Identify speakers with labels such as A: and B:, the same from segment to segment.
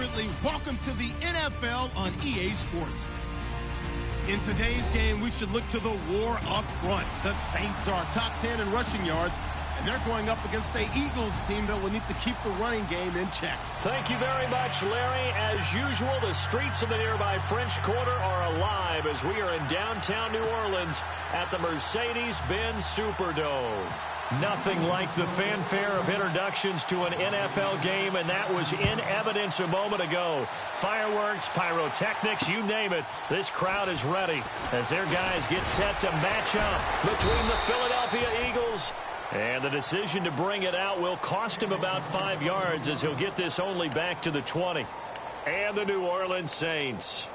A: Ridley. Welcome to the NFL on EA Sports. In today's game, we should look to the war up front. The Saints are top 10 in rushing yards, and they're going up against the Eagles team that will need to keep the running game in check.
B: Thank you very much, Larry. As usual, the streets of the nearby French Quarter are alive as we are in downtown New Orleans at the Mercedes-Benz Superdome. Nothing like the fanfare of introductions to an NFL game, and that was in evidence a moment ago. Fireworks, pyrotechnics, you name it. This crowd is ready as their guys get set to match up between the Philadelphia Eagles. And the decision to bring it out will cost him about 5 yards as he'll get this only back to the 20. And the New Orleans Saints.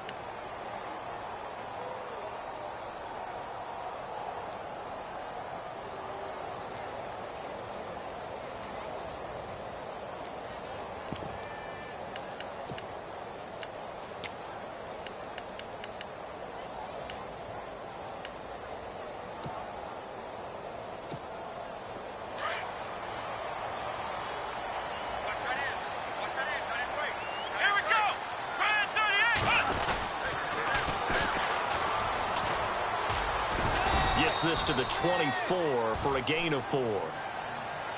B: This to the 24 for a gain of 4.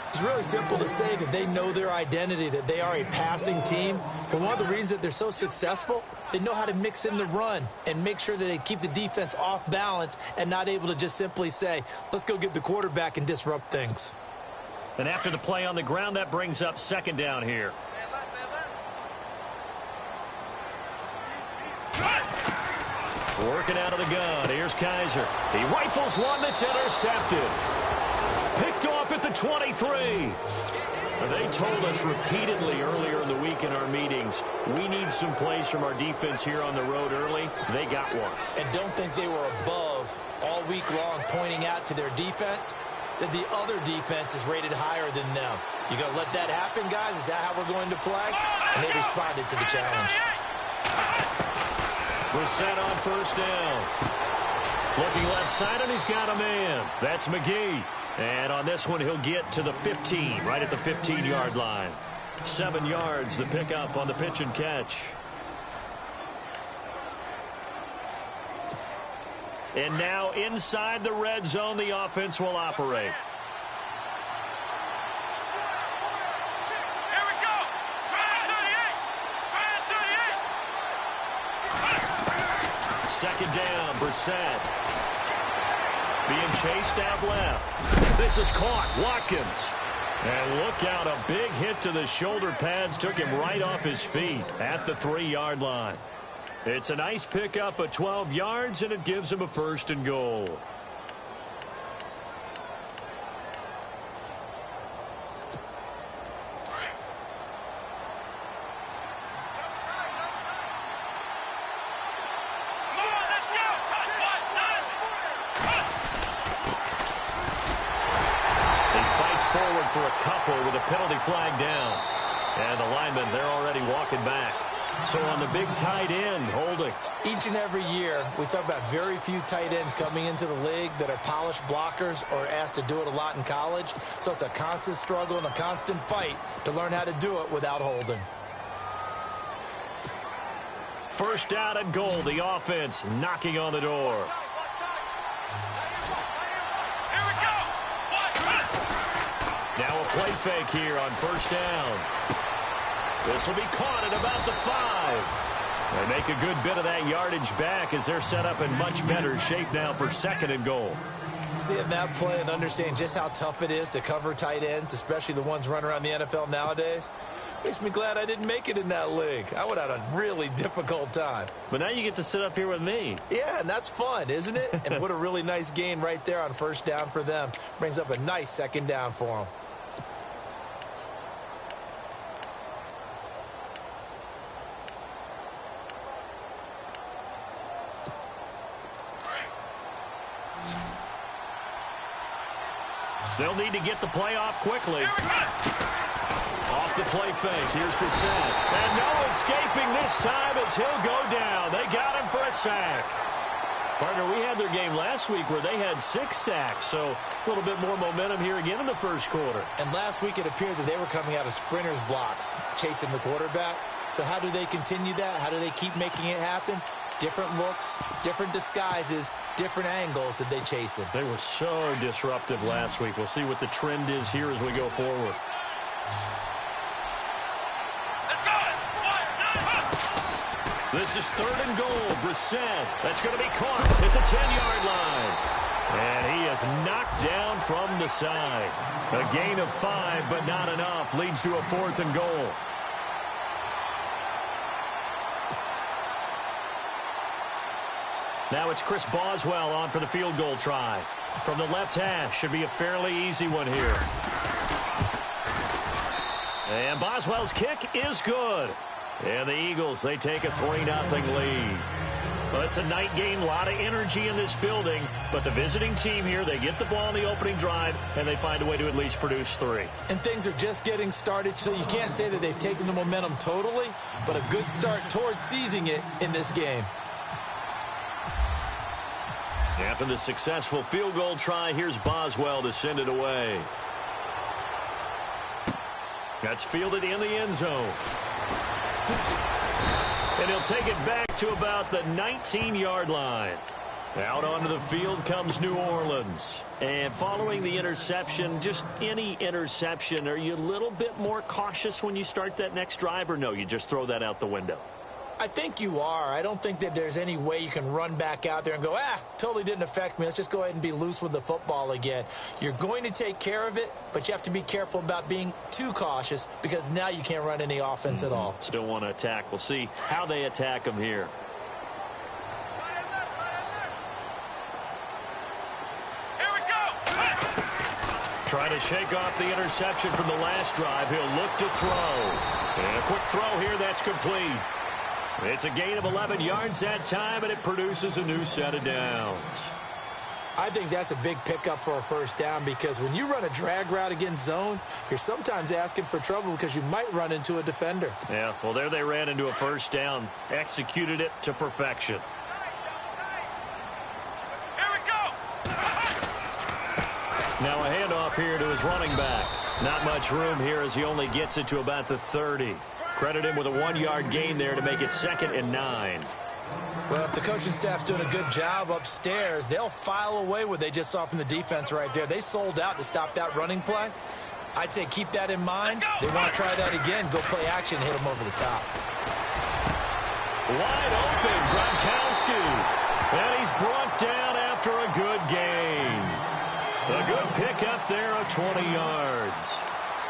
C: It's really simple to say that they know their identity, that they are a passing team. But one of the reasons that they're so successful, they know how to mix in the run and make sure that they keep the defense off balance and not able to just simply say, let's go get the quarterback and disrupt things.
B: And after the play on the ground, that brings up second down here. Working out of the gun. Here's Kaiser. He rifles one that's intercepted. Picked off at the 23. They told us repeatedly earlier in the week in our meetings, we need some plays from our defense here on the road early. They got one.
C: And don't think they were above all week long pointing out to their defense that the other defense is rated higher than them. You going to let that happen, guys? Is that how we're going to play? And they responded to the challenge.
B: Brissett on first down. Looking left side, and he's got a man. That's McGee. And on this one, he'll get to the 15, right at the 15-yard line. 7 yards, the pickup on the pitch and catch. And now inside the red zone, the offense will operate. Second down, Brissett. Being chased out left. This is caught, Watkins. And look out, a big hit to the shoulder pads. Took him right off his feet at the 3-yard line. It's a nice pickup of 12 yards, and it gives him a first and goal. For a couple with a penalty flag down. And the linemen, they're already walking back. So on the big tight end, holding.
C: Each and every year, we talk about very few tight ends coming into the league that are polished blockers or asked to do it a lot in college. So it's a constant struggle and a constant fight to learn how to do it without holding.
B: First down and goal, the offense knocking on the door. Now a play fake here on first down. This will be caught at about the 5. They make a good bit of that yardage back as they're set up in much better shape now for second and goal.
C: Seeing that play and understand just how tough it is to cover tight ends, especially the ones running around the NFL nowadays, makes me glad I didn't make it in that league. I would have had a really difficult time.
B: But now you get to sit up here with me.
C: Yeah, and that's fun, isn't it? And what a really nice gain right there on first down for them. Brings up a nice second down for them.
B: They'll need to get the play off quickly. Off the play fake. Here's Brissett. And no escaping this time as he'll go down. They got him for a sack. Partner, we had their game last week where they had 6 sacks, so a little bit more momentum here again in the first quarter.
C: And last week it appeared that they were coming out of sprinters blocks, chasing the quarterback. So how do they continue that? How do they keep making it happen? Different looks, different disguises, different angles that they chase him.
B: They were so disruptive last week. We'll see what the trend is here as we go forward. This is 3rd and goal. Brissett. That's going to be caught at the 10-yard line. And he is knocked down from the side. A gain of 5, but not enough. Leads to a 4th and goal. Now it's Chris Boswell on for the field goal try. From the left hash. Should be a fairly easy one here. And Boswell's kick is good. And the Eagles, they take a 3-0 lead. Well, it's a night game, a lot of energy in this building. But the visiting team here, they get the ball in the opening drive, and they find a way to at least produce 3.
C: And things are just getting started, so you can't say that they've taken the momentum totally, but a good start towards seizing it in this game.
B: After the successful field goal try, here's Boswell to send it away. That's fielded in the end zone. And he'll take it back to about the 19-yard line. Out onto the field comes New Orleans. And following the interception, just any interception, are you a little bit more cautious when you start that next drive, or no, you just throw that out the window?
C: I think you are. I don't think that there's any way you can run back out there and go, totally didn't affect me. Let's just go ahead and be loose with the football again. You're going to take care of it, but you have to be careful about being too cautious because now you can't run any offense at all.
B: Still want to attack. We'll see how they attack them here.
D: Here we go.
B: Trying to shake off the interception from the last drive. He'll look to throw. And a quick throw here. That's complete. It's a gain of 11 yards that time, and it produces a new set of downs.
C: I think that's a big pickup for a first down because when you run a drag route against zone, you're sometimes asking for trouble because you might run into a defender.
B: Yeah, well, there they ran into a first down, executed it to perfection.
D: Here we go.
B: Now a handoff here to his running back. Not much room here as he only gets it to about the 30. Credit him with a 1-yard gain there to make it 2nd and 9.
C: Well, if the coaching staff's doing a good job upstairs, they'll file away what they just saw from the defense right there. They sold out to stop that running play. I'd say keep that in mind. They want to try that again. Go play action, hit them over the top.
B: Wide open, Gronkowski. And he's brought down after a good gain. A good pickup there of 20 yards.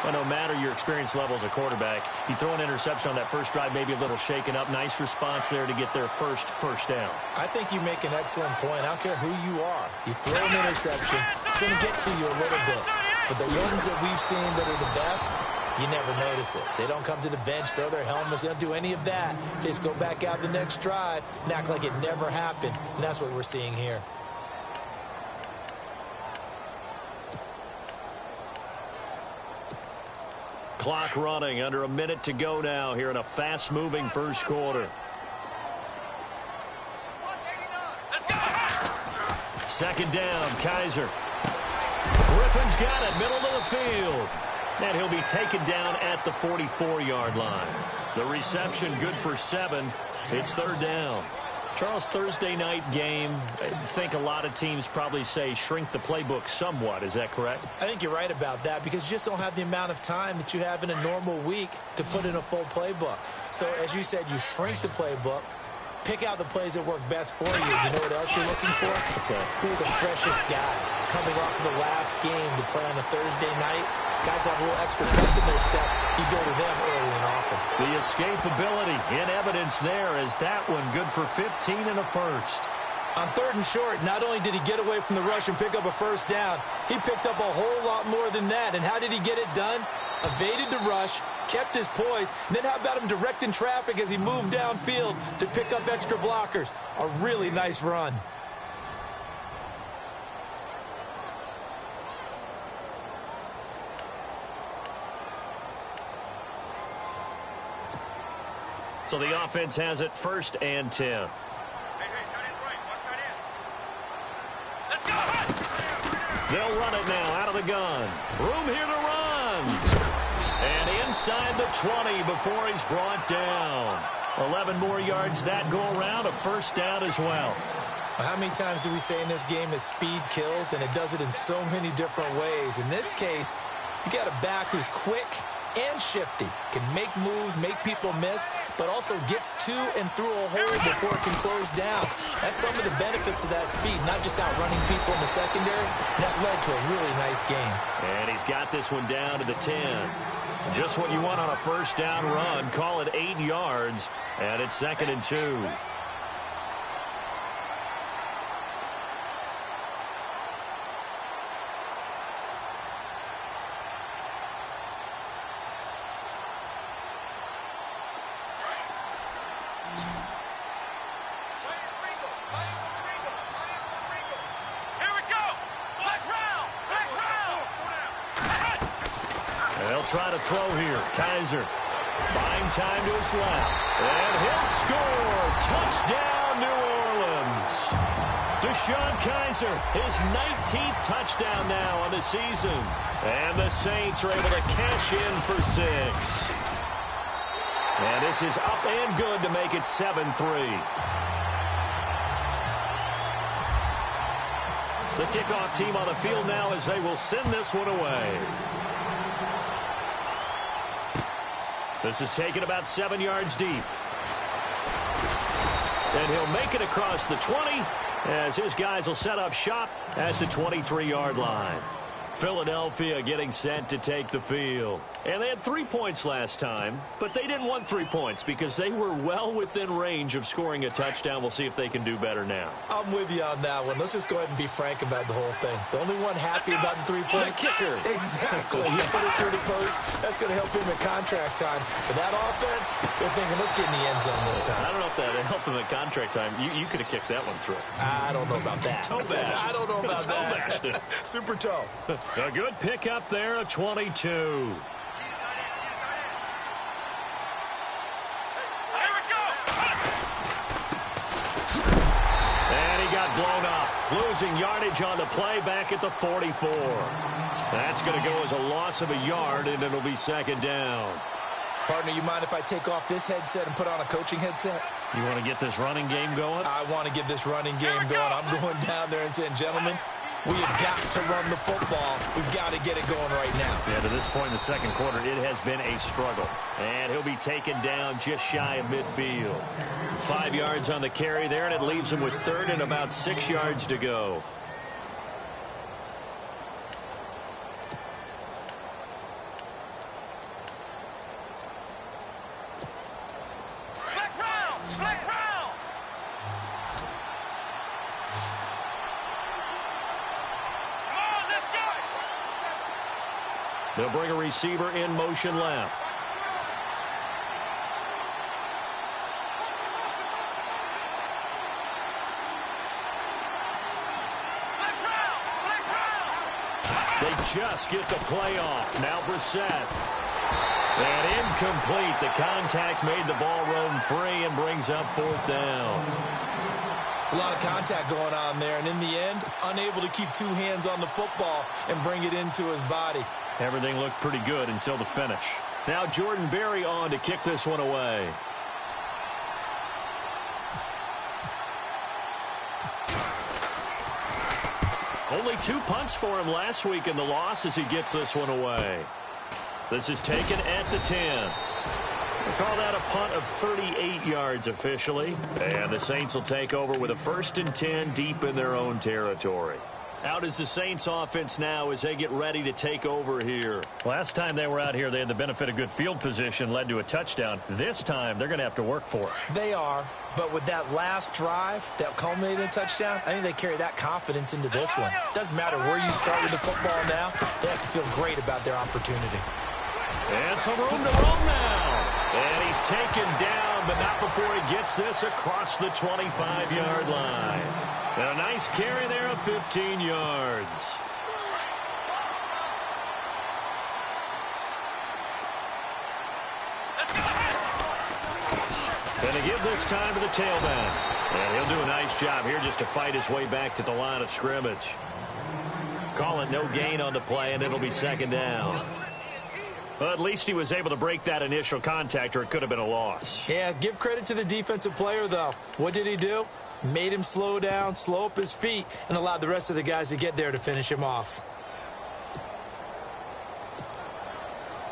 B: Well, no matter your experience level as a quarterback, you throw an interception on that first drive, maybe a little shaken up. Nice response there to get their first down.
C: I think you make an excellent point. I don't care who you are. You throw an interception, it's going to get to you a little bit. But the ones that we've seen that are the best, you never notice it. They don't come to the bench, throw their helmets. They don't do any of that. They just go back out the next drive and act like it never happened. And that's what we're seeing here.
B: Clock running, under a minute to go now here in a fast-moving first quarter. Second down, Kaiser. Griffin's got it, middle of the field. And he'll be taken down at the 44-yard line. The reception good for 7. It's 3rd down. Charles, Thursday night game, I think a lot of teams probably say shrink the playbook somewhat. Is that correct?
C: I think you're right about that because you just don't have the amount of time that you have in a normal week to put in a full playbook. So, as you said, you shrink the playbook, pick out the plays that work best for you. You know what else you're looking for? Who are the freshest guys coming off of the last game to play on a Thursday night? Guys have a little extra pep in their step. You go to them early and often.
B: The escapability in evidence there is that one good for 15 and a first.
C: On 3rd and short, not only did he get away from the rush and pick up a first down, he picked up a whole lot more than that. And how did he get it done? Evaded the rush, kept his poise, and then how about him directing traffic as he moved downfield to pick up extra blockers? A really nice run.
B: So the offense has it 1st and 10.
D: Hey, tight end's right. Watch tight end. Let's go.
B: They'll run it now out of the gun. Room here to run. And inside. inside the 20 before he's brought down. 11 more yards that go around, a first down as well.
C: How many times do we say in this game that speed kills, and it does it in so many different ways? In this case, you got a back who's quick and shifty, can make moves, make people miss, but also gets to and through a hole before it can close down. That's some of the benefits of that speed, not just outrunning people in the secondary. That led to a really nice game.
B: And he's got this one down to the 10. Just what you want on a first down run. Call it 8 yards, and it's 2nd and 2. Try to throw here. Kaiser buying time to his left. And he'll score. Touchdown, New Orleans. Deshaun Kaiser, his 19th touchdown now on the season. And the Saints are able to cash in for 6. And this is up and good to make it 7-3. The kickoff team on the field now as they will send this one away. This is taken about 7 yards deep. And he'll make it across the 20 as his guys will set up shop at the 23-yard line. Philadelphia getting set to take the field. And they had 3 points last time, but they didn't want 3 points because they were well within range of scoring a touchdown. We'll see if they can do better now.
C: I'm with you on that one. Let's just go ahead and be frank about the whole thing. The only one happy about the 3-point
B: kicker.
C: Exactly. He put it through the post. That's going to help him in contract time. But that offense, they're thinking, let's get in the end zone this time.
B: I don't know if that helped him at contract time. You could have kicked that one through.
C: I don't know about that.
B: Toe bash.
C: I don't know about
B: toe
C: that.
B: Bashed it.
C: Super toe.
B: A good pickup there, a 22. Blown up, losing yardage on the play back at the 44. That's going to go as a loss of a yard, and it'll be 2nd down.
C: Partner, you mind if I take off this headset and put on a coaching headset?
B: You want to get this running game going?
C: I want to get this running game going. I'm going down there and saying, gentlemen, we have got to run the football. We've got to get it going right now.
B: Yeah, to this point in the second quarter, it has been a struggle. And he'll be taken down just shy of midfield. 5 yards on the carry there, and it leaves him with 3rd and about 6 yards to go. They'll bring a receiver in motion left. They just get the play off. Now Brissett. And incomplete. The contact made the ball roam free and brings up 4th down.
C: It's a lot of contact going on there. And in the end, unable to keep 2 hands on the football and bring it into his body.
B: Everything looked pretty good until the finish. Now Jordan Berry on to kick this one away. Only 2 punts for him last week in the loss as he gets this one away. This is taken at the 10. We'll call that a punt of 38 yards officially. And the Saints will take over with a 1st and 10 deep in their own territory. Out is the Saints offense now as they get ready to take over here. Last time they were out here, they had the benefit of good field position, led to a touchdown. This time, they're going to have to work for it.
C: They are, but with that last drive that culminated in a touchdown, I think they carry that confidence into this one. Doesn't matter where you start with the football now, they have to feel great about their opportunity.
B: And some room to roam now. And he's taken down, but not before he gets this across the 25-yard line. And a nice carry there of 15 yards. Going to give this time to the tailback. And he'll do a nice job here just to fight his way back to the line of scrimmage. Call it no gain on the play, and it'll be 2nd down. Well, at least he was able to break that initial contact, or it could have been a loss.
C: Yeah, give credit to the defensive player, though. What did he do? Made him slow down, slow up his feet, and allowed the rest of the guys to get there to finish him off.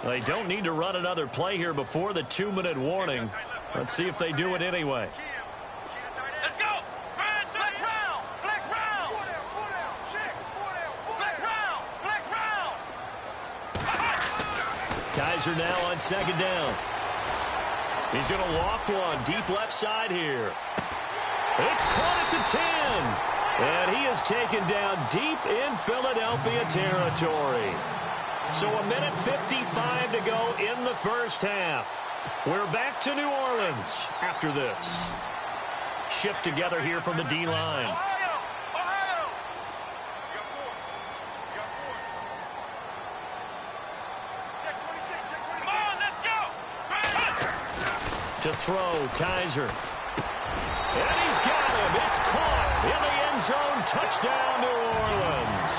B: They don't need to run another play here before the 2-minute warning. Let's see if they do it anyway.
D: Let's go. Flex round. Flex round. Flex round. Flex round.
B: Kaiser now on second down. He's going to loft one deep left side here. It's caught at the 10. And he is taken down deep in Philadelphia territory. So a minute 55 to go in the first half. We're back to New Orleans after this. Shift together here from the D-line.
D: Ohio. Check 26. Come on, let's go.
B: To throw, Kaiser. And he's got him. It's caught in the end zone. Touchdown, New Orleans.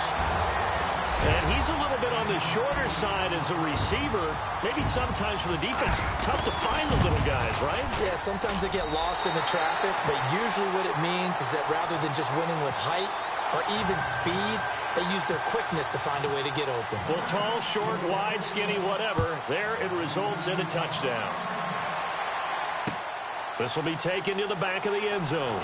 B: And he's a little bit on the shorter side as a receiver. Maybe sometimes for the defense, tough to find the little guys, right?
C: Yeah, sometimes they get lost in the traffic, but usually what it means is that rather than just winning with height or even speed, they use their quickness to find a way to get open.
B: Well, tall, short, wide, skinny, whatever, there it results in a touchdown. This will be taken to the back of the end zone.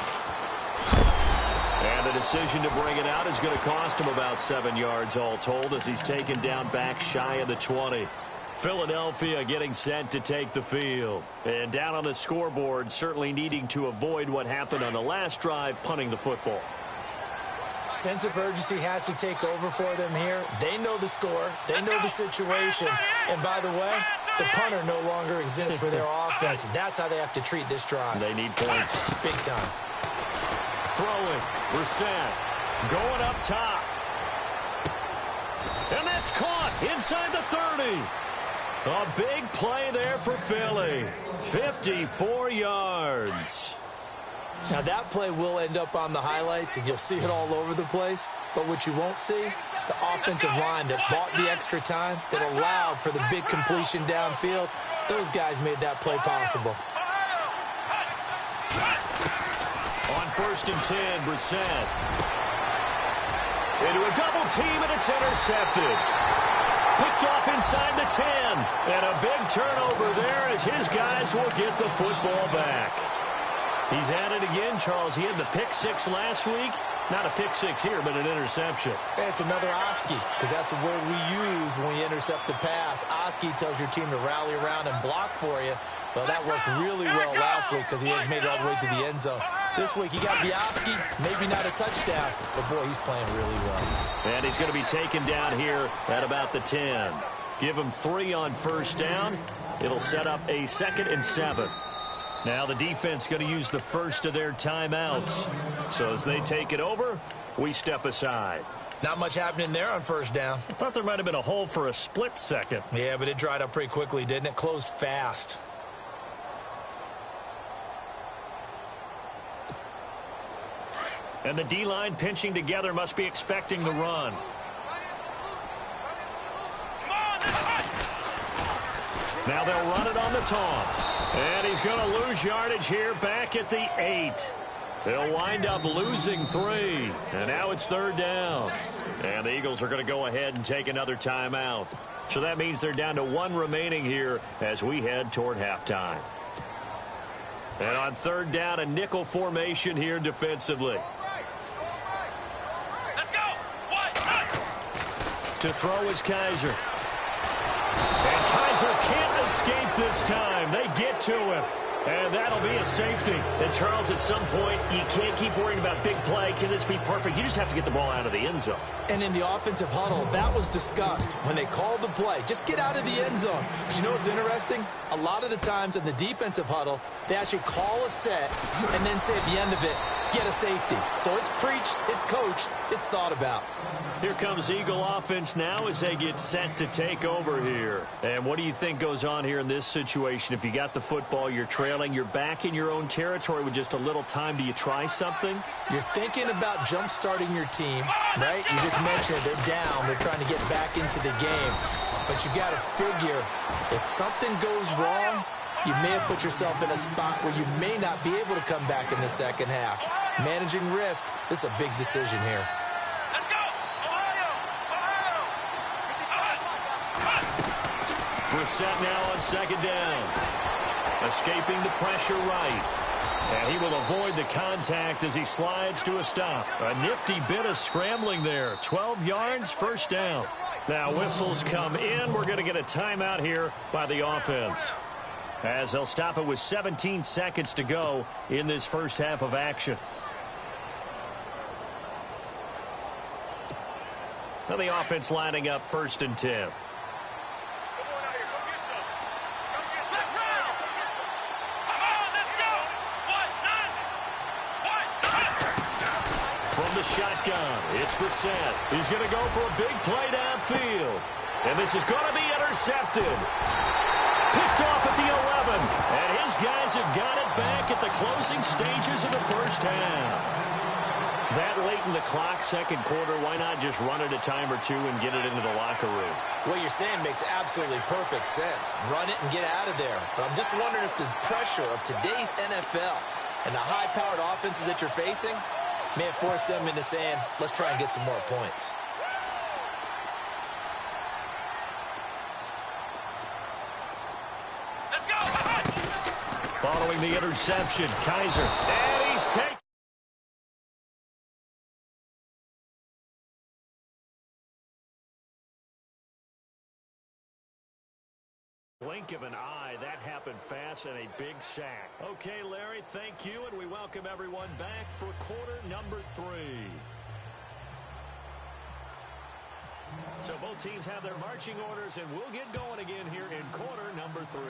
B: And the decision to bring it out is going to cost him about 7 yards all told as he's taken down back shy of the 20. Philadelphia getting set to take the field. And down on the scoreboard, certainly needing to avoid what happened on the last drive, punting the football.
C: Sense of urgency has to take over for them here. They know the score. They know the situation. And by the way, the punter no longer exists for their offense. That's how they have to treat this drive.
B: They need points.
C: Big time.
B: Throwing. Brissett. Going up top. And that's caught inside the 30. A big play there for Philly. 54 yards.
C: Now, that play will end up on the highlights, and you'll see it all over the place. But what you won't see, the offensive line that bought the extra time, that allowed for the big completion downfield, those guys made that play possible.
B: On 1st and 10, Brissett. Into a double team, and it's intercepted. Picked off inside the 10. And a big turnover there as his guys will get the football back. He's at it again, Charles. He had the pick six last week. Not a pick six here, but an interception.
C: Hey, it's another Oski, because that's the word we use when we intercept the pass. Oski tells your team to rally around and block for you. Well, that worked really well last week because he had made it all the way to the end zone. This week, he got the Oski, maybe not a touchdown, but boy, he's playing really well.
B: And he's going to be taken down here at about the 10. Give him 3 on 1st down. It'll set up a 2nd and 7. Now the defense going to use the first of their timeouts. So as they take it over, we step aside.
C: Not much happening there on 1st down.
B: I thought there might have been a hole for a split second.
C: Yeah, but it dried up pretty quickly, didn't it? Closed fast.
B: And the D-line pinching together must be expecting the run. Now they'll run it on the toss. And he's going to lose yardage here back at the 8. They'll wind up losing 3. And now it's 3rd down. And the Eagles are going to go ahead and take another timeout. So that means they're down to 1 remaining here as we head toward halftime. And on 3rd down, a nickel formation here defensively.
D: Let's go.
B: To throw is Kaiser. And Kaiser can't escape this time. They get to him. And that'll be a safety. And, Charles, at some point, you can't keep worrying about big play. Can this be perfect? You just have to get the ball out of the end zone.
C: And in the offensive huddle, that was discussed when they called the play. Just get out of the end zone. But you know what's interesting? A lot of the times in the defensive huddle, they actually call a set and then say at the end of it, get a safety. So it's preached, it's coached, it's thought about.
B: Here comes Eagle offense now as they get set to take over here. And what do you think goes on here in this situation? If you got the football, you're trailing, you're back in your own territory with just a little time. Do you try something?
C: You're thinking about jump-starting your team, right? You just mentioned they're down. They're trying to get back into the game. But you got to figure, if something goes wrong, you may have put yourself in a spot where you may not be able to come back in the second half. Managing risk, this is a big decision here.
D: Let's go! Ohio!
B: Brissett now on second down. Escaping the pressure right. And he will avoid the contact as he slides to a stop. A nifty bit of scrambling there. 12 yards, first down. Now whistles come in. We're going to get a timeout here by the offense, as they'll stop it with 17 seconds to go in this first half of action. Now the offense lining up 1st and 10. From the shotgun, it's Brissett. He's going to go for a big play downfield. And this is going to be intercepted. Picked off at the 11. And his guys have got it back at the closing stages of the first half. That late in the clock, second quarter, why not just run it a time or two and get it into the locker room?
C: What you're saying makes absolutely perfect sense. Run it and get out of there. But I'm just wondering if the pressure of today's NFL and the high-powered offenses that you're facing may have forced them into saying, let's try and get some more points.
D: Let's go!
B: Following the interception, Kaiser. And he's taken. Blink of an eye, that happened fast, and a big sack. Okay, Larry, thank you, and we welcome everyone back for quarter number 3. So both teams have their marching orders, and we'll get going again here in quarter number 3.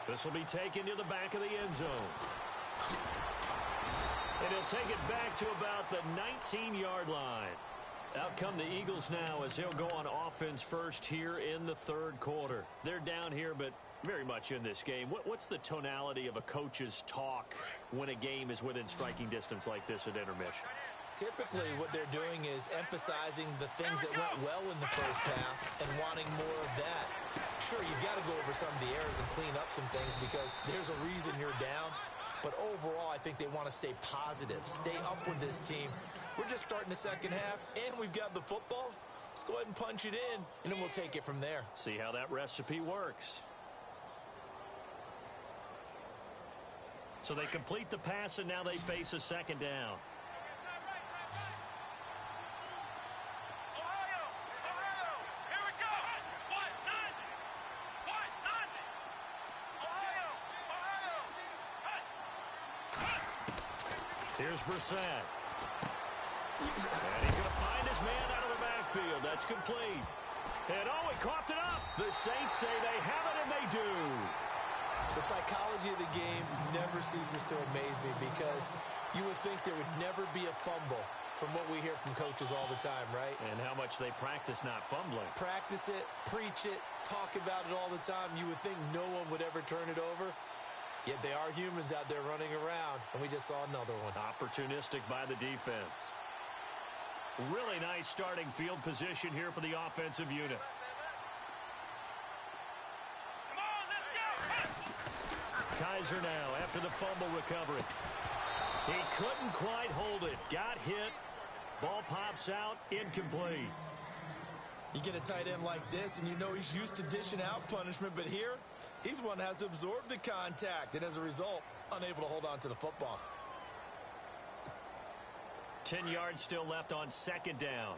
B: This will be taken to the back of the end zone. And he'll take it back to about the 19-yard line. Out come the Eagles now as they'll go on offense first here in the third quarter. They're down here, but very much in this game. What's the tonality of a coach's talk when a game is within striking distance like this at intermission?
C: Typically, what they're doing is emphasizing the things that went well in the first half and wanting more of that. Sure, you've got to go over some of the errors and clean up some things because there's a reason you're down. But overall, I think they want to stay positive, stay up with this team. We're just starting the second half, and we've got the football. Let's go ahead and punch it in, and then we'll take it from there.
B: See how that recipe works. So they complete the pass, and now they face a second down. Here's Brissett. And he's going to find his man out of the backfield. That's complete. And oh, he coughed it up. The Saints say they have it, and they do.
C: The psychology of the game never ceases to amaze me because you would think there would never be a fumble from what we hear from coaches all the time, right?
B: And how much they practice not fumbling.
C: Practice it, preach it, talk about it all the time. You would think no one would ever turn it over. Yet they are humans out there running around, and we just saw another one.
B: Opportunistic by the defense. Really nice starting field position here for the offensive unit.
D: Come on, let's go!
B: Kaiser now after the fumble recovery. He couldn't quite hold it. Got hit. Ball pops out. Incomplete.
C: You get a tight end like this, and you know he's used to dishing out punishment, but here, he's one that has to absorb the contact, and as a result, unable to hold on to the football.
B: 10 yards still left on second down.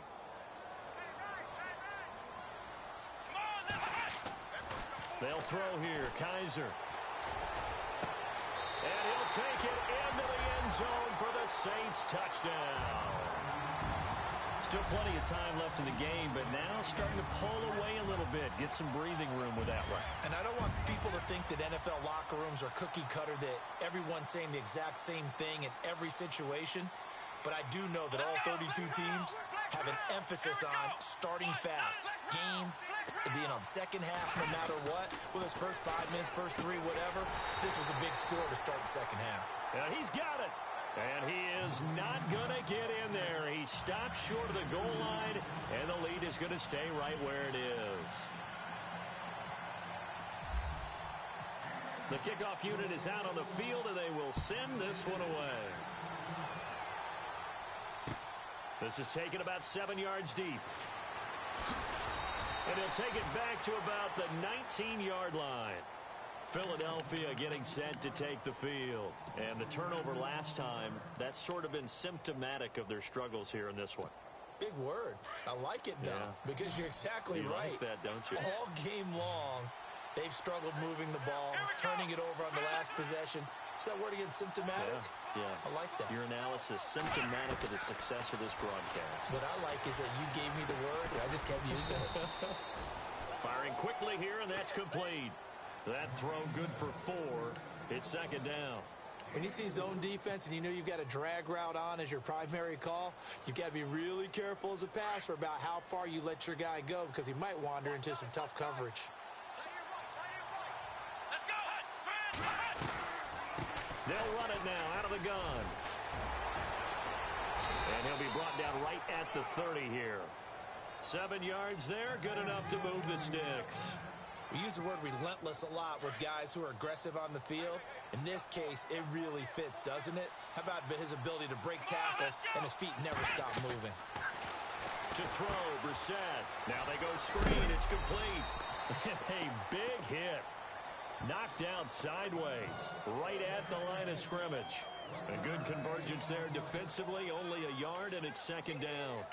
B: They'll throw here. Kaiser. And he'll take it into the end zone for the Saints touchdown. Still plenty of time left in the game, but now starting to pull away a little bit. Get some breathing room with that one.
C: And I don't want people to think that NFL locker rooms are cookie cutter, that everyone's saying the exact same thing in every situation. But I do know that all 32 teams have an emphasis on starting fast. Game, the second half, no matter what. Whether it's first 5 minutes, first 3, whatever. This was a big score to start the second half.
B: And he's got it. And he is not going to get in there. He stops short of the goal line, and the lead is going to stay right where it is. The kickoff unit is out on the field, and they will send this one away. This is taken about 7 yards deep. And he'll take it back to about the 19-yard line. Philadelphia getting set to take the field. And the turnover last time, that's sort of been symptomatic of their struggles here in this one.
C: Big word. I like it, though, because you're exactly right.
B: You like that, don't you?
C: All game long, they've struggled moving the ball, turning it over on the last possession. Is that word again, symptomatic?
B: Yeah.
C: I like that.
B: Your analysis, symptomatic of the success of this broadcast.
C: What I like is that you gave me the word, and I just kept using it.
B: Firing quickly here, and that's complete. That throw good for 4. It's second down.
C: When you see zone defense and you know you've got a drag route on as your primary call, you've got to be really careful as a passer about how far you let your guy go because he might wander into some tough coverage.
B: They'll run it now out of the gun. And he'll be brought down right at the 30 here. 7 yards there, good enough to move the sticks.
C: We use the word relentless a lot with guys who are aggressive on the field. In this case, it really fits, doesn't it? How about his ability to break tackles and his feet never stop moving?
B: To throw, Brissett. Now they go screen. It's complete. A big hit. Knocked down sideways, right at the line of scrimmage. A good convergence there defensively, only a yard, and it's second down.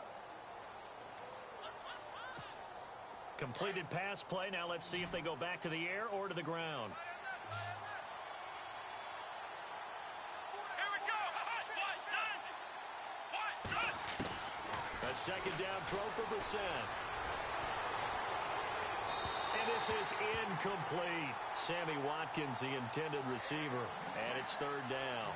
B: Completed pass play. Now let's see if they go back to the air or to the ground.
D: Here we go.
B: A second down throw for Brissett. And this is incomplete. Sammy Watkins, the intended receiver, and it's third down.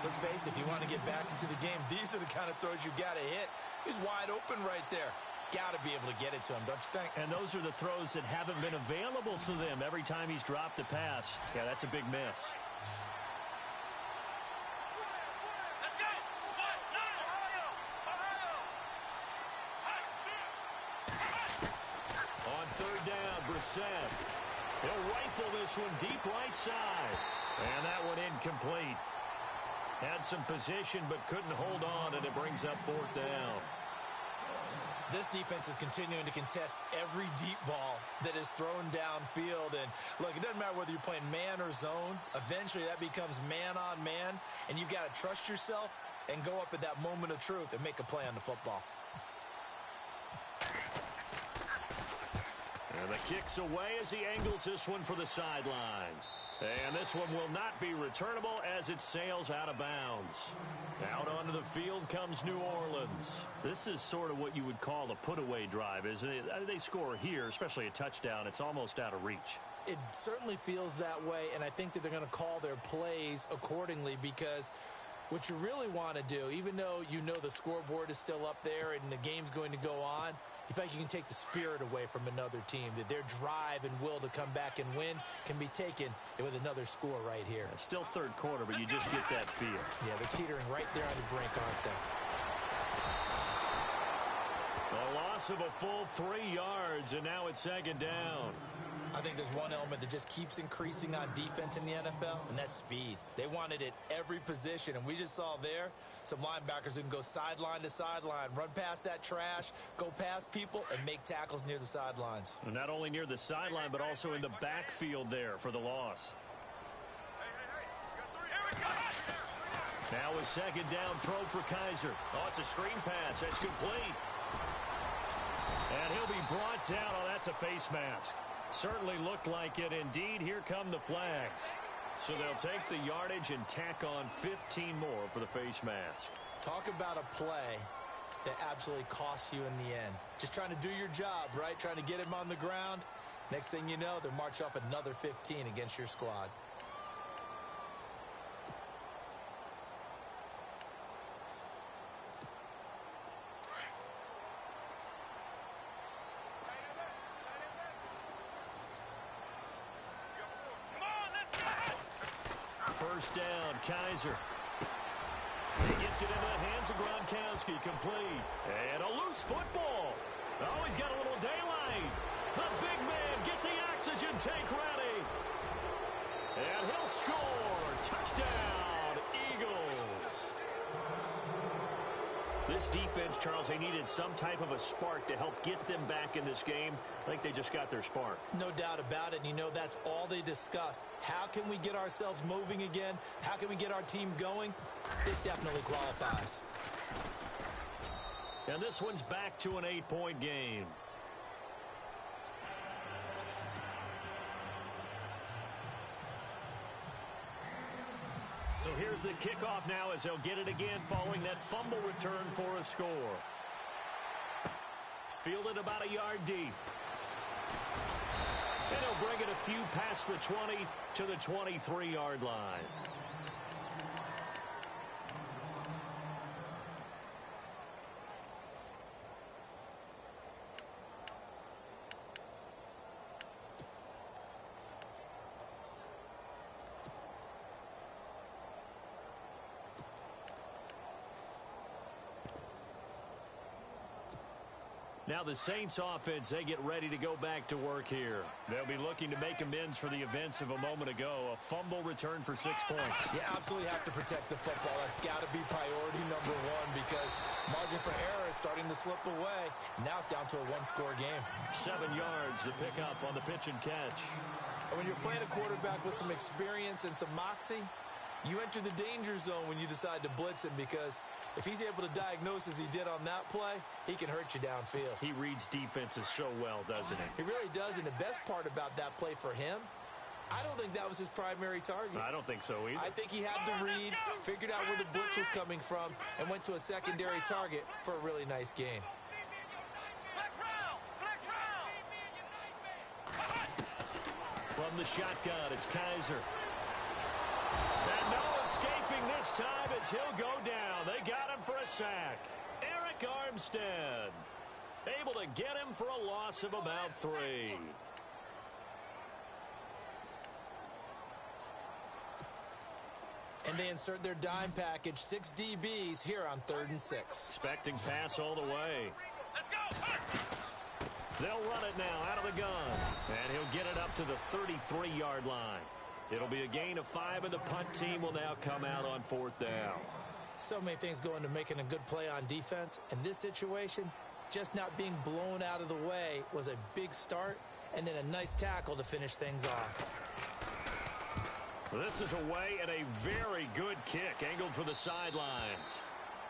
C: Let's face it, if you want to get back into the game, these are the kind of throws you got to hit. He's wide open right there. Got to be able to get it to him, don't you think?
B: And those are the throws that haven't been available to them every time he's dropped a pass. Yeah, that's a big miss.
D: Let's go.
B: On third down, Brissett. He'll rifle this one deep right side. And that one incomplete. Had some position but couldn't hold on, and it brings up fourth down.
C: This defense is continuing to contest every deep ball that is thrown downfield. And, look, it doesn't matter whether you're playing man or zone. Eventually, that becomes man on man. And you've got to trust yourself and go up at that moment of truth and make a play on the football.
B: And the kick's away as he angles this one for the sideline. And this one will not be returnable as it sails out of bounds. Out onto the field comes New Orleans. This is sort of what you would call a put-away drive, isn't it? They score here, especially a touchdown. It's almost out of reach.
C: It certainly feels that way, and I think that they're going to call their plays accordingly because what you really want to do, even though you know the scoreboard is still up there and the game's going to go on, you think you can take the spirit away from another team, that their drive and will to come back and win can be taken with another score right here.
B: It's still third quarter, but you just get that feel.
C: Yeah, they're teetering right there on the brink, aren't they?
B: A loss of a full 3 yards, and now it's second down.
C: I think there's one element that just keeps increasing on defense in the NFL, and that's speed. They want it at every position, and we just saw there some linebackers who can go sideline to sideline, run past that trash, go past people, and make tackles near the sidelines.
B: And not only near the sideline, but also in the backfield there for the loss. Now a second down throw for Kaiser. Oh, it's a screen pass. That's complete. And he'll be brought down. Oh, that's a face mask. Certainly looked like it. Indeed, here come the flags. So they'll take the yardage and tack on 15 more for the face mask.
C: Talk about a play that absolutely costs you in the end. Just trying to do your job, right? Trying to get him on the ground. Next thing you know, they'll march off another 15 against your squad.
B: First down, Kaiser. Gets it into the hands of Gronkowski. Complete. And a loose football. Oh, he's got a little daylight. The big man, get the oxygen tank ready. And he'll score. Touchdown, Eagles. This defense, Charles, they needed some type of a spark to help get them back in this game. I think they just got their spark.
C: No doubt about it. And you know, that's all they discussed. How can we get ourselves moving again? How can we get our team going? This definitely qualifies.
B: And this one's back to an 8-point game. So here's the kickoff now as they'll get it again following that fumble return for a score. Fielded about a yard deep. And he'll bring it a few past the 20 to the 23-yard line. Now the Saints offense, they get ready to go back to work here. They'll be looking to make amends for the events of a moment ago. A fumble return for 6 points.
C: You absolutely have to protect the football. That's got to be priority number one because margin for error is starting to slip away. Now it's down to a one-score game.
B: 7 yards to pick up on the pitch and catch.
C: And when you're playing a quarterback with some experience and some moxie, you enter the danger zone when you decide to blitz him because if he's able to diagnose as he did on that play, he can hurt you downfield.
B: He reads defenses so well, doesn't he?
C: He really does, and the best part about that play for him, I don't think that was his primary target.
B: I don't think so either.
C: I think he had the read, figured out where the blitz was coming from, and went to a secondary target for a really nice gain.
B: From the shotgun, it's Kaiser. And no escaping this time as he'll go down. They got him for a sack. Eric Armstead able to get him for a loss of about 3.
C: And they insert their dime package, 6 DBs here on 3rd and 6.
B: Expecting pass all the way. They'll run it now out of the gun. And he'll get it up to the 33-yard line. It'll be a gain of 5, and the punt team will now come out on 4th down.
C: So many things go into making a good play on defense. In this situation, just not being blown out of the way was a big start, and then a nice tackle to finish things off.
B: This is away and a very good kick angled for the sidelines.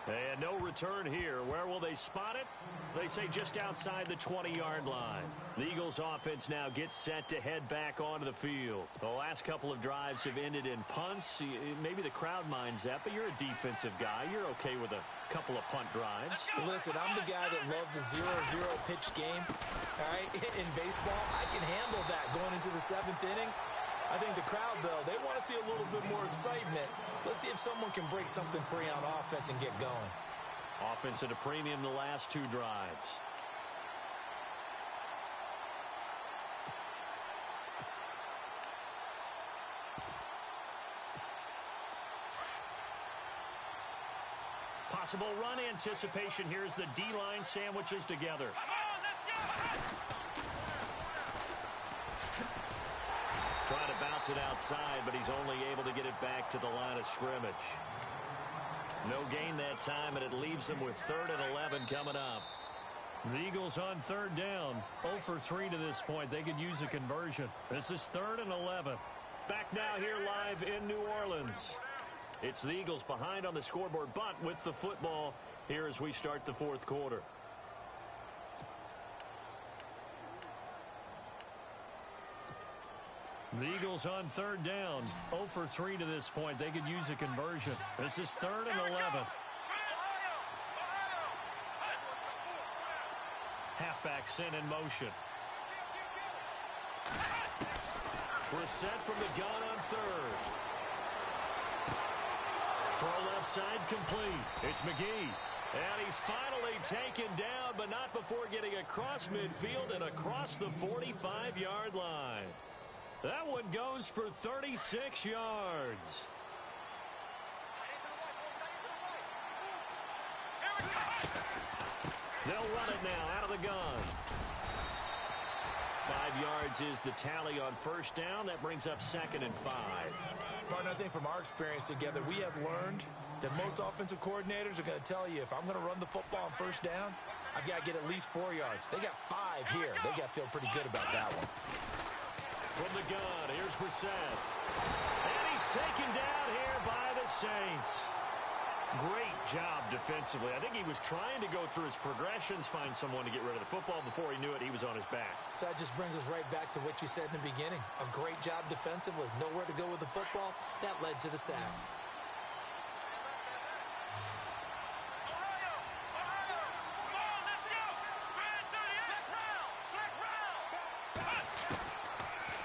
B: And no return here. Where will they spot it? They say just outside the 20-yard line. The Eagles offense now gets set to head back onto the field. The last couple of drives have ended in punts. Maybe the crowd minds that, but you're a defensive guy. You're okay with a couple of punt drives.
C: Listen, I'm the guy that loves a 0-0 pitch game. All right, in baseball, I can handle that going into the 7th inning. I think the crowd, though, they want to see a little bit more excitement. Let's see if someone can break something free on offense and get going.
B: Offense at a premium the last 2 drives. Possible run anticipation here as the D-line sandwiches together. Trying to bounce it outside, but he's only able to get it back to the line of scrimmage. No gain that time, and it leaves them with 3rd and 11 coming up. The Eagles on 3rd down. 0 for 3 to this point. They could use a conversion. This is 3rd and 11. Back now here live in New Orleans. It's the Eagles behind on the scoreboard, but with the football here as we start the 4th quarter. The Eagles on 3rd down. 0 for 3 to this point. They could use a conversion. This is 3rd and 11. Halfback sent in motion. Brissett from the gun on 3rd. Throw left side complete. It's McGee. And he's finally taken down, but not before getting across midfield and across the 45-yard line. That one goes for 36 yards. They'll run it now out of the gun. 5 yards is the tally on first down. That brings up 2nd and 5.
C: Partner, I think from our experience together, we have learned that most offensive coordinators are going to tell you, if I'm going to run the football on first down, I've got to get at least 4 yards. They got 5 here. They got to feel pretty good about that one.
B: From the gun, here's Brissett. And he's taken down here by the Saints. Great job defensively. I think he was trying to go through his progressions, find someone to get rid of the football. Before he knew it, he was on his back.
C: So that just brings us right back to what you said in the beginning. A great job defensively. Nowhere to go with the football. That led to the sack.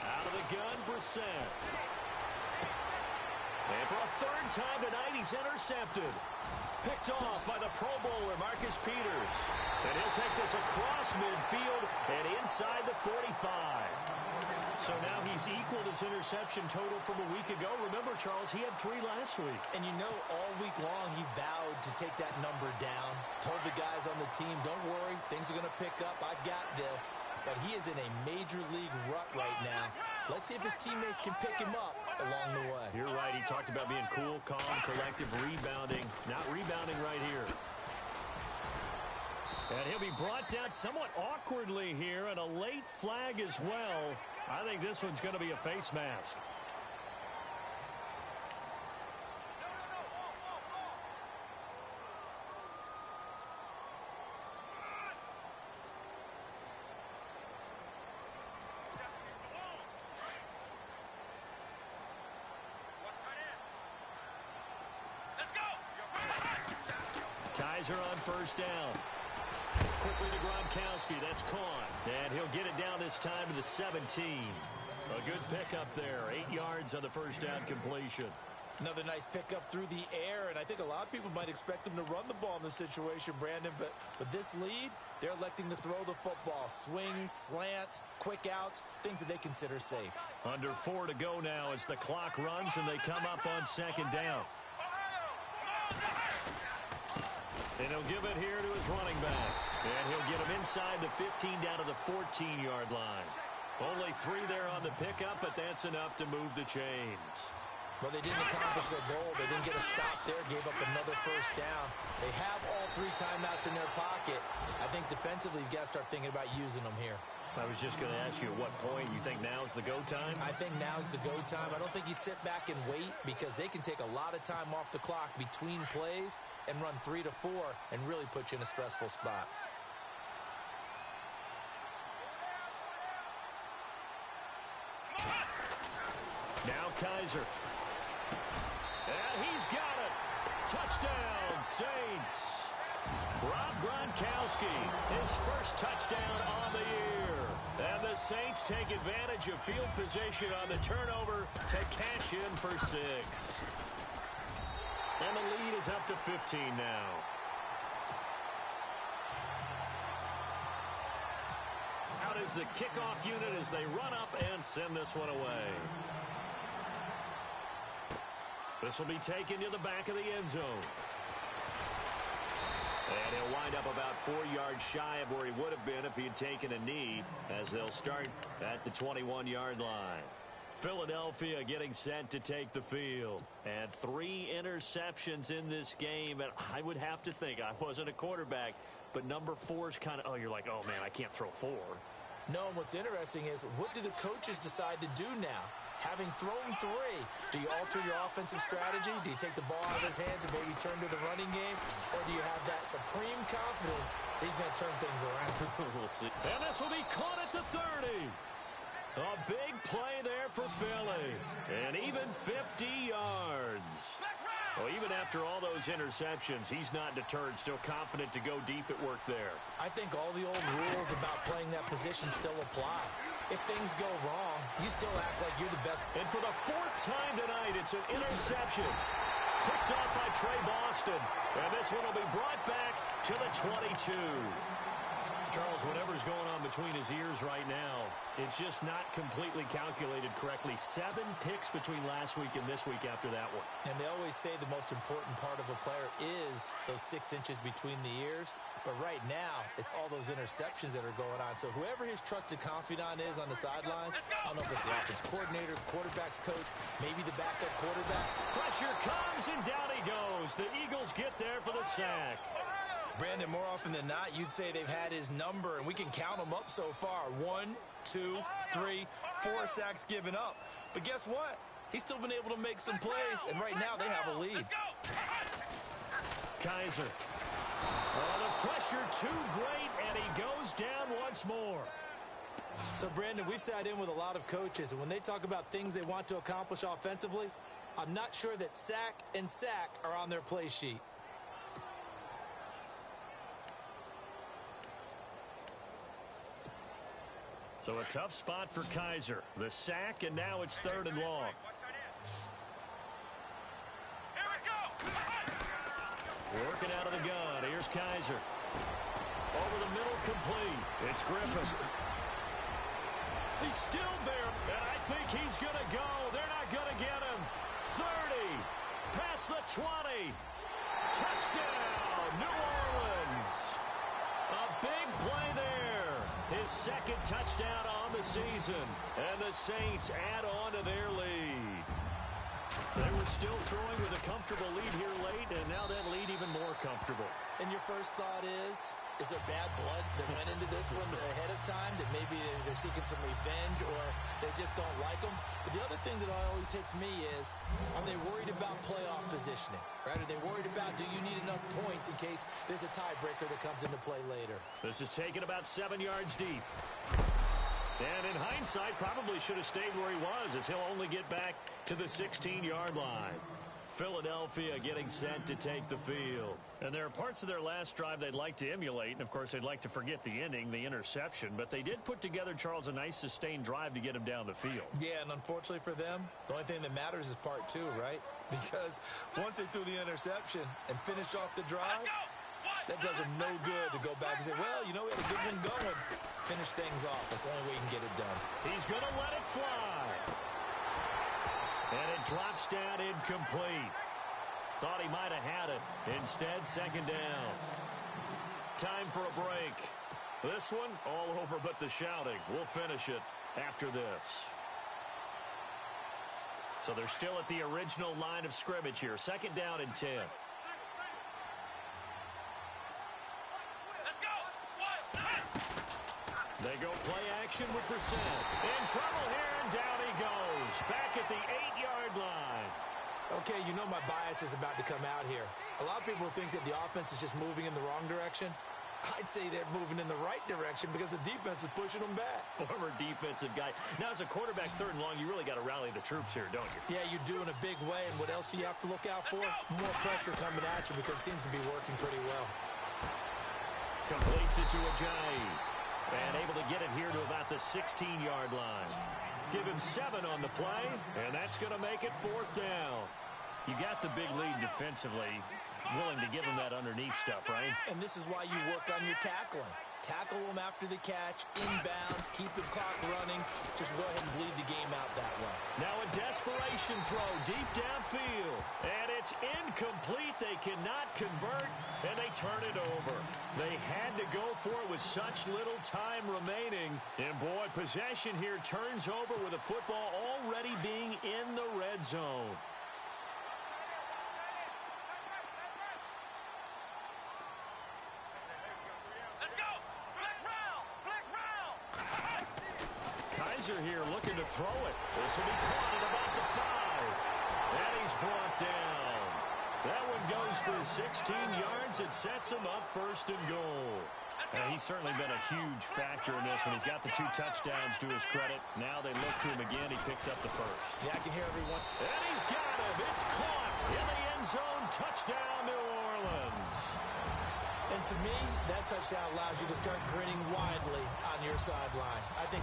B: Out of the gun, Brissett. And for a 3rd time tonight, he's intercepted. Picked off by the Pro Bowler, Marcus Peters. And he'll take this across midfield and inside the 45. So now he's equaled his interception total from a week ago. Remember, Charles, he had 3 last week.
C: And you know, all week long, he vowed to take that number down. Told the guys on the team, don't worry, things are going to pick up. I've got this. But he is in a major league rut right now. Let's see if his teammates can pick him up along the way.
B: You're right. He talked about being cool, calm, collective, rebounding. Not rebounding right here. And he'll be brought down somewhat awkwardly here, and a late flag as well. I think this one's going to be a face mask. Kaiser on first down. Quickly to Gronkowski. That's caught. And he'll get it down this time to the 17. A good pickup there. 8 yards on the first down completion.
C: Another nice pickup through the air, and I think a lot of people might expect him to run the ball in this situation, Brandon, but with this lead, they're electing to throw the football. Swings, slants, quick outs, things that they consider safe.
B: Under 4 to go now as the clock runs and they come up on 2nd down. And he'll give it here to his running back. And he'll get him inside the 15 down to the 14-yard line. Only 3 there on the pickup, but that's enough to move the chains.
C: Well, they didn't accomplish their goal. They didn't get a stop there, gave up another first down. They have all 3 timeouts in their pocket. I think defensively, you've got to start thinking about using them here.
B: I was just going to ask you at what point you think now's the go time?
C: I think now's the go time. I don't think you sit back and wait because they can take a lot of time off the clock between plays and run 3 to 4 and really put you in a stressful spot.
B: Now Kaiser. And he's got it. Touchdown, Saints. Rob Gronkowski, his first touchdown on the year. And the Saints take advantage of field position on the turnover to cash in for 6. And the lead is up to 15 now. Out is the kickoff unit as they run up and send this one away. This will be taken to the back of the end zone. And he'll wind up about 4 yards shy of where he would have been if he had taken a knee, as they'll start at the 21-yard line. Philadelphia getting set to take the field. And 3 interceptions in this game. And I would have to think, I wasn't a quarterback, but number 4 is kind of, oh, you're like, oh, man, I can't throw 4.
C: No, and what's interesting is, what do the coaches decide to do now? Having thrown 3, do you alter your offensive strategy? Do you take the ball out of his hands and maybe turn to the running game? Or do you have that supreme confidence that he's going to turn things around?
B: We'll see. And this will be caught at the 30. A big play there for Philly. And even 50 yards. Well, even after all those interceptions, he's not deterred, still confident to go deep at work there.
C: I think all the old rules about playing that position still apply. If things go wrong, you still act like you're the best.
B: And for the 4th time tonight, it's an interception. Picked off by Trey Boston. And this one will be brought back to the 22. Charles, whatever's going on between his ears right now, it's just not completely calculated correctly. 7 picks between last week and this week after that one.
C: And they always say the most important part of a player is those 6 inches between the ears. But right now, it's all those interceptions that are going on. So whoever his trusted confidant is on the sidelines, I don't know if it's the offense coordinator, the quarterback's coach, maybe the backup quarterback.
B: Pressure comes, and down he goes. The Eagles get there for the sack.
C: Brandon, more often than not, you'd say they've had his number, and we can count them up so far. 1, 2, 3, 4 sacks given up. But guess what? He's still been able to make some plays, and right now they have a lead.
B: Kaiser. Oh, the pressure too great, and he goes down once more.
C: So, Brandon, we've sat in with a lot of coaches, and when they talk about things they want to accomplish offensively, I'm not sure that sack and sack are on their play sheet.
B: So a tough spot for Kaiser. The sack, and now it's 3rd and long.
D: Here we go.
B: Working out of the gun. Here's Kaiser. Over the middle, complete. It's Griffin. He's still there, and I think he's going to go. They're not going to get him. 30. Past the 20. Touchdown, New Orleans. A big play there. His 2nd touchdown on the season. And the Saints add on to their lead. They were still throwing with a comfortable lead here late, and now that lead even more comfortable.
C: And your first thought is there bad blood that went into this one ahead of time, that maybe they're seeking some revenge or they just don't like them? But the other thing that always hits me is, are they worried about playoff positioning? Right? Are they worried about, do you need enough points in case there's a tiebreaker that comes into play later?
B: This is taken about 7 yards deep. And in hindsight, probably should have stayed where he was, as he'll only get back to the 16-yard line. Philadelphia getting set to take the field. And there are parts of their last drive they'd like to emulate, and of course they'd like to forget the ending, the interception, but they did put together, Charles, a nice sustained drive to get him down the field.
C: Yeah, and unfortunately for them, the only thing that matters is part 2, right? Because once they threw the interception and finished off the drive, that does them no good to go back and say, well, you know, we had a good one going. Finish things off. That's the only way you can get it done.
B: He's going to let it fly. And it drops down incomplete. Thought he might have had it. Instead, 2nd down. Time for a break. This one, all over but the shouting. We'll finish it after this. So they're still at the original line of scrimmage here. 2nd down and 10. They go play action with Brissett. In trouble here, and down he goes. Back at the 8-yard line.
C: Okay, you know my bias is about to come out here. A lot of people think that the offense is just moving in the wrong direction. I'd say they're moving in the right direction because the defense is pushing them back.
B: Former defensive guy. Now, as a quarterback 3rd and long, you really got to rally the troops here, don't you?
C: Yeah, you do in a big way. And what else do you have to look out for? More pressure coming at you because it seems to be working pretty well.
B: Completes it to Ajayi. And able to get it here to about the 16-yard line. Give him 7 on the play, and that's going to make it 4th down. You got the big lead defensively. Willing to give him that underneath stuff, right?
C: And this is why you work on your tackling. Tackle them after the catch, inbounds, keep the clock running. Just go ahead and bleed the game out that way.
B: Now a desperation throw deep downfield. And it's incomplete. They cannot convert, and they turn it over. They had to go for it with such little time remaining. And, boy, possession here turns over with the football already being in the red zone. Kaiser here looking to throw it. This will be caught at about the 5. And he's brought down. That one goes for 16 yards. It sets him up 1st and goal. And he's certainly been a huge factor in this one. He's got the 2 touchdowns to his credit. Now they look to him again. He picks up the 1st.
C: Yeah, I can hear everyone.
B: And he's got him. It's caught in the end zone. Touchdown, New Orleans.
C: And to me, that touchdown allows you to start grinning widely on your sideline. I think